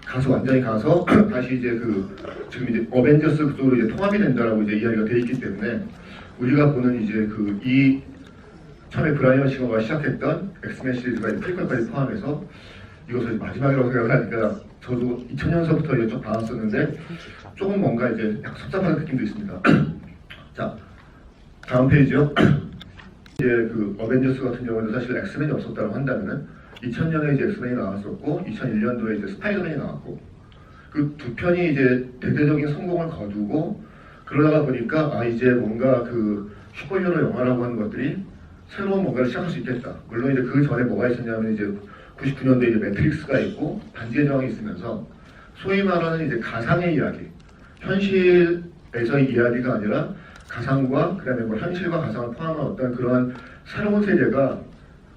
가서 완전히 가서 다시 이제 그 지금 이제 어벤져스 그쪽으로 이제 통합이 된다라고 이제 이야기가 돼 있기 때문에 우리가 보는 이제 그 이 처음에 브라이언 싱어가 시작했던 엑스맨 시리즈가 이제 프리퀄까지 포함해서 이것을 마지막이라고 생각을 하니까 저도 2000년서부터 이제 좀 봐왔었는데 조금 뭔가 이제 약간 섭섭한 느낌도 있습니다. 자, 다음 페이지요. 이제 그 어벤져스 같은 경우는 사실 엑스맨이 없었다고 한다면은 2000년에 이제 엑스맨이 나왔었고 2001년도에 이제 스파이더맨이 나왔고 그 두 편이 이제 대대적인 성공을 거두고 그러다가 보니까 아 이제 뭔가 그 슈퍼히어로 영화라고 하는 것들이 새로운 뭔가를 시작할 수 있겠다. 물론 이제 그 전에 뭐가 있었냐면 이제 99년도에 이제 매트릭스가 있고 반지의 제왕이 있으면서 소위 말하는 이제 가상의 이야기, 현실에서의 이야기가 아니라 가상과 그다음에 뭐 현실과 가상을 포함한 어떤 그러한 새로운 세계가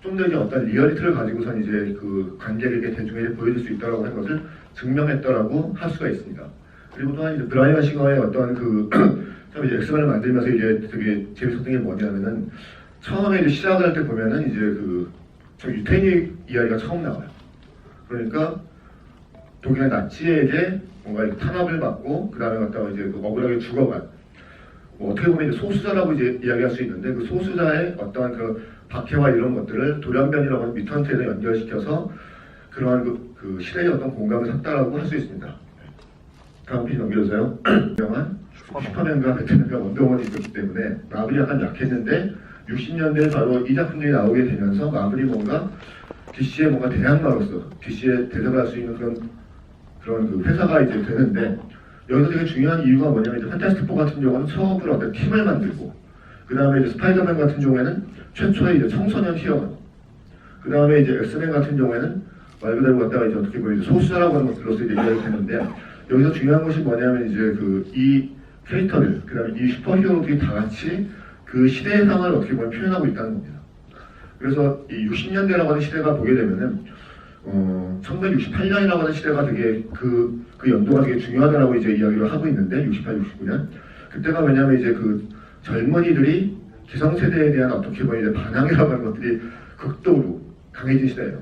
좀 더 이제 어떤 리얼리티를 가지고선 이제 그 관객에게 대중에게 보여줄 수 있다라고 하는 것을 증명했다라고 할 수가 있습니다. 그리고 또한 이제 브라이언 싱어의 어떤 그 처음에 이제 엑스맨을 만들면서 이제 되게 재밌었던 게 뭐냐면은 처음에 이제 시작을 할 때 보면은 이제 그 유태인의 이야기가 처음 나와요. 그러니까 독일의 나치에게 뭔가 탄압을 받고 그 다음에 갔다가 이제 그 억울하게 죽어간 뭐 어떻게 보면 이제 소수자라고 이제 이야기할 수 있는데 그 소수자의 어떠한 그 박해와 이런 것들을 돌연변이라고 하는 뮤턴트에 연결시켜서 그러한 그 시대의 어떤 공감을 샀다라고 할 수 있습니다. 다음 페이지 넘겨주세요. 유명한 슈퍼맨과 배트맨과 원더우먼이 있었기 때문에 마블이 약간 약했는데 60년대에 바로 이 작품들이 나오게 되면서 마블이 뭔가 DC의 뭔가 대항마로서 DC의 대적을 할 수 있는 그런 그 회사가 이제 되는데 여기서 되게 중요한 이유가 뭐냐면 이제 판타스틱 4 같은 경우는 처음으로 어떤 팀을 만들고 그 다음에 이제 스파이더맨 같은 경우에는 최초의 이제 청소년 히어로 그 다음에 이제 엑스맨 같은 경우에는 말 그대로 갖다가 이제 어떻게 보면 소수자라고 하는 것들로서 이제 이야기가 되는데 여기서 중요한 것이 뭐냐면 이제 그 이 캐릭터들 그 다음에 이 슈퍼히어로들이 다 같이 그 시대의 상황을 어떻게 보면 표현하고 있다는 겁니다. 그래서 이 60년대라고 하는 시대가 보게 되면은 1968년이라고 하는 시대가 되게 그 연도가 되게 중요하다라고 이제 이야기를 하고 있는데 68, 69년 그때가 왜냐면 이제 그 젊은이들이 기성세대에 대한 어떻게 보면 이제 반항이라고 하는 것들이 극도로 강해진 시대예요.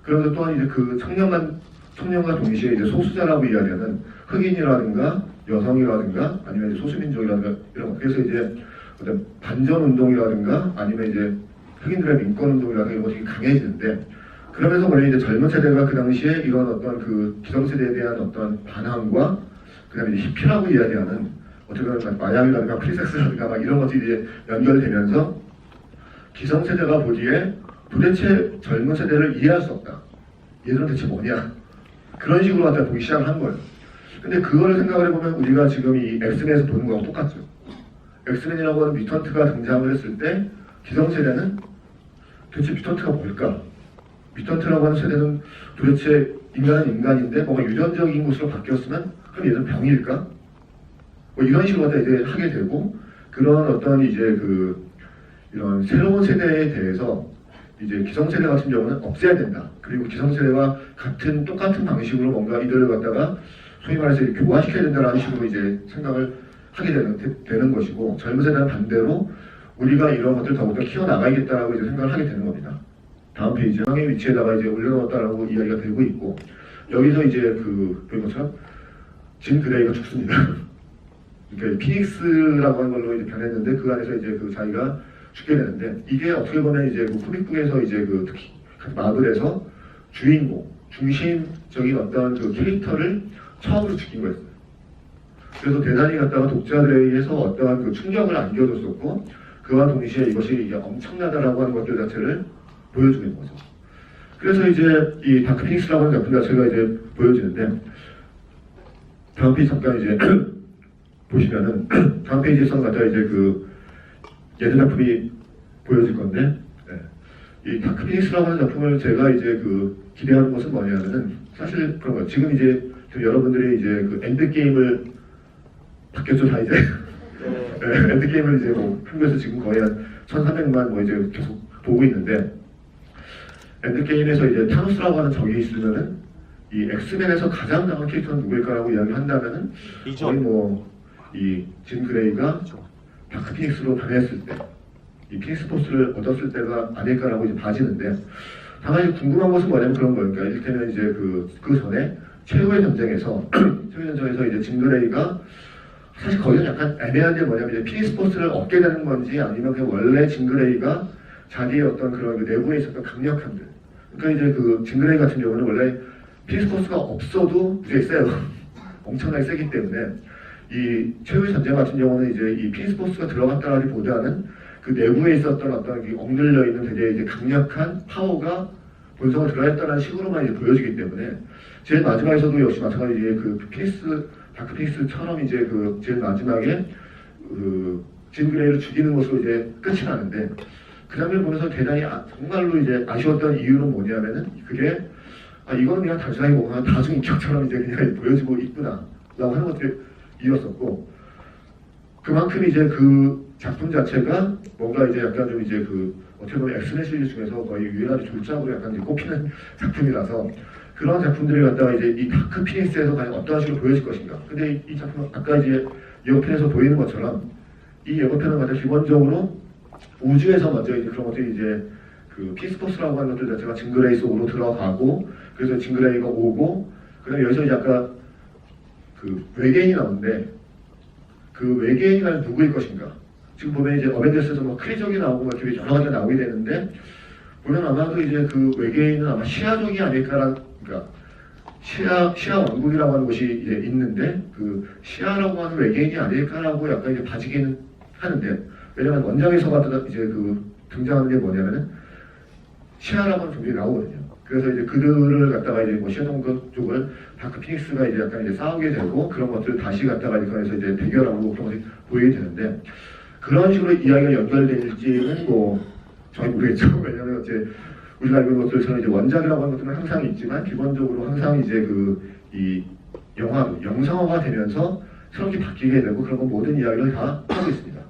그래서 또한 이제 그 청년과 동시에 이제 소수자라고 이야기하는 흑인이라든가 여성이라든가 아니면 이제 소수민족이라든가 이런 것 그래서 이제 어떤 반전 운동이라든가 아니면 이제 흑인들의 민권 운동이라든가 이런 것이 강해지는데 그러면서 원래 이제 젊은 세대가 그 당시에 이런 어떤 그 기성세대에 대한 어떤 반항과 그 다음에 히피라고 이야기하는 어떻게 보면 마약이라든가 프리섹스라든가 막 이런 것들이 이제 연결되면서 기성세대가 보기에 도대체 젊은 세대를 이해할 수 없다. 얘들은 대체 뭐냐. 그런 식으로 갖다 보기 시작을 한 거예요. 근데 그거를 생각을 해보면 우리가 지금 이 엑스맨에서 보는 거하고 똑같죠. 엑스맨이라고 하는 뮤턴트가 등장을 했을 때 기성세대는 도대체 뮤턴트가 뭘까? 뮤턴트라고 하는 세대는 도대체 인간은 인간인데 뭔가 유전적인 것으로 바뀌었으면 그럼 얘는 병일까? 뭐 이런 식으로 갖다 이제 하게 되고 그런 어떤 이제 그 이런 새로운 세대에 대해서 이제 기성세대 같은 경우는 없애야 된다. 그리고 기성세대와 똑같은 방식으로 뭔가 이들을 갖다가 소위 말해서 이렇게 교화시켜야 된다라는 식으로 이제 생각을 하게 되는 것이고 젊은 세대는 반대로 우리가 이런 것들을 더욱더 키워나가야겠다라고 이제 생각을 하게 되는 겁니다. 다음 페이지 상의 위치에다가 이제 올려놓았다라고 이야기가 되고 있고 여기서 이제 보인 것처럼 짐 그레이가 죽습니다. 그러니까 피닉스라고 하는 걸로 이제 변했는데 그 안에서 이제 그 자기가 죽게 되는데 이게 어떻게 보면 이제 그 코믹북에서 이제 그 특히 마블에서 주인공 중심적인 어떤 그 캐릭터를 처음으로 죽인 거였어요. 그래서 대단히 갖다가 독자들에 의해서 어떠한 그 충격을 안겨줬었고 그와 동시에 이것이 이게 엄청나다라고 하는 것들 자체를 보여주고 있는 거죠. 그래서 이제 이 다크 피닉스라고 하는 작품 자체가 이제 보여지는데 다음 페이지 잠깐 이제 보시면은 다음 페이지에서는 갖다 이제 그 예전 작품이 보여질 건데 이 다크 피닉스라고 하는 작품을 제가 이제 그 기대하는 것은 뭐냐면은 사실 그런 거예요. 지금 이제 여러분들이 이제 그 엔드 게임을 바뀌었죠 다 이제 엔드 게임을 이제 뭐 한국에서 지금 거의 한 1,300만 뭐 이제 계속 보고 있는데 엔드 게임에서 이제 타노스라고 하는 적이 있으면은 이 엑스맨에서 가장 강한 캐릭터는 누구일까라고 이야기한다면은 거의 뭐 이 짐 그레이가 다크 피닉스로 변했을 때 이 피닉스 포스를 얻었을 때가 아닐까라고 이제 봐지는데 다만 궁금한 것은 뭐냐면 그런 거예요. 그러니까 이를테면 이제 그 전에 최후의 전쟁에서 최후의 전쟁에서 이제 징그레이가 사실 거기서 약간 애매한 게 뭐냐면 이제 피닉스포스를 얻게 되는 건지 아니면 그냥 원래 징그레이가 자기의 어떤 그런 그 내부에 있었던 강력함들. 그러니까 이제 그 징그레이 같은 경우는 원래 피닉스포스가 없어도 되게 세요. 엄청나게 세기 때문에 이 최후의 전쟁 같은 경우는 이제 이 피닉스포스가 들어갔다라기보다는 그 내부에 있었던 어떤 이 억눌려 있는 되게 이제 강력한 파워가 본성을 드러냈다는 식으로만 이제 보여지기 때문에 제일 마지막에서도 역시 마찬가지 그 피닉스 다크 피닉스처럼 이제 그 제일 마지막에 그 징그레이를 죽이는 것으로 이제 끝이 나는데 그 장면을 보면서 대단히 정말로 이제 아쉬웠던 이유는 뭐냐면은 그게 이거는 그냥 단순하게 뭔가 다중인격처럼 이제 그냥 보여지고 있구나 라고 하는 것들이 이었었고 그만큼 이제 그 작품 자체가 뭔가 이제 약간 좀 이제 그 어떻게 보면 엑스맨 시리즈 중에서 거의 유일하게 졸작으로 약간 이제 꼽히는 작품이라서 그런 작품들을 갖다가 이제 이 다크 피닉스에서 과연 어떠한 식으로 보여질 것인가. 근데 이 작품은 아까 이제 예고편에서 보이는 것처럼 이 예고편은 갖다 기본적으로 우주에서 먼저 이제 그런 것들이 이제 그 피닉스포스라고 하는 것들 자체가 징그레이 속으로 들어가고 그래서 징그레이가 오고 그다음에 여기서 이제 아까 그 외계인이 나오는데 그 외계인이 과연 누구일 것인가. 지금 보면 이제 어벤져스에서 뭐 크리족이 나오고 막 되게 여러 가지가 나오게 되는데 물론 아마도 이제 그 외계인은 아마 시아족이 아닐까라는 그러니까 시아 왕국이라고 하는 곳이 이제 있는데 그 시아라고 하는 외계인이 아닐까라고 약간 이제 봐지기는 하는데 왜냐면 원작에서 이제 그 등장하는 게 뭐냐면은 시아라고 하는 종족이 나오거든요. 그래서 이제 그들을 갖다가 이제 뭐 시아 종족 쪽을 다크 피닉스가 이제 약간 이제 싸우게 되고 그런 것들을 다시 갖다가 이거에서 이제 대결하고 그런 것이 보이게 되는데 그런 식으로 이야기가 연결될지는 뭐 잘 모르겠죠. 왜냐하면 이제 우리가 알고 있는 것들처럼 이제 원작이라고 하는 것들은 항상 있지만 기본적으로 항상 이제 그 이 영화로 영상화가 되면서 새롭게 바뀌게 되고 그런 건 모든 이야기를 다 하고 있습니다.